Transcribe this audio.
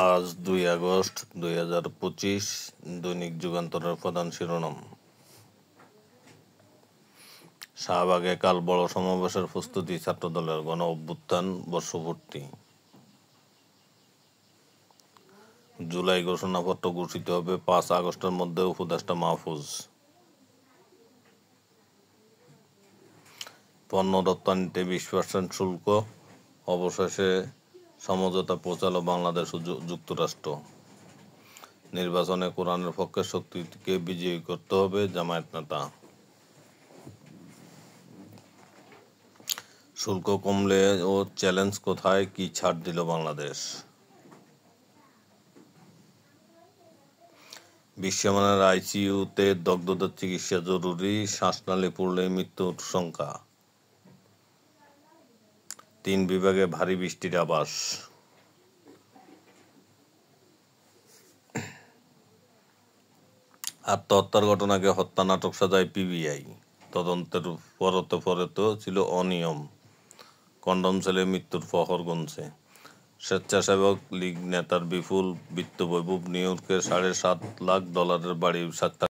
আজ 2 আগস্ট 2025। দৈনিক যুগান্তরের প্রধান শিরোনাম: শাহবাগে কাল বড় সমাবেশের প্রস্তুতি ছাত্রদলের, গণ অভ্যুত্থান বর্ষপূর্তি। জুলাই ঘোষণাপত্র ঘোষিত হবে 5 আগস্টের মধ্যে, উপদেষ্টা মাহফুজ। পণ্য রপ্তানিতে 20% শুল্ক অবশেষে সমঝোতা পৌঁছালো বাংলাদেশ ও যুক্তরাষ্ট্র। নির্বাচনে কোরআনের পক্ষের শক্তিকে বিজয়ী করতে হবে, জামায়াত নেতা। শুল্ক কমলে ও চ্যালেঞ্জ কোথায়, কি ছাড় দিল বাংলাদেশ? বিশ্বমানের আইসিইউতে দগ্ধদের চিকিৎসা জরুরি, শ্বাসনালী পড়লেই মৃত্যুর শঙ্কা। 3 বিভাগে ভারী বৃষ্টির আভাস। আত্মহত্যার ঘটনাকে হত্যা নাটক সাজায় পিবিআই। তদন্তের পরতে পরতেও ছিল অনিয়ম। কন্ডম ছেলে মৃত্যুর প্রহর গুনছে। স্বেচ্ছাসেবক লীগ নেতার বিপুল বিত্তবৈভব, নিউ ইয়র্কের $7.5 লাখ বাড়ি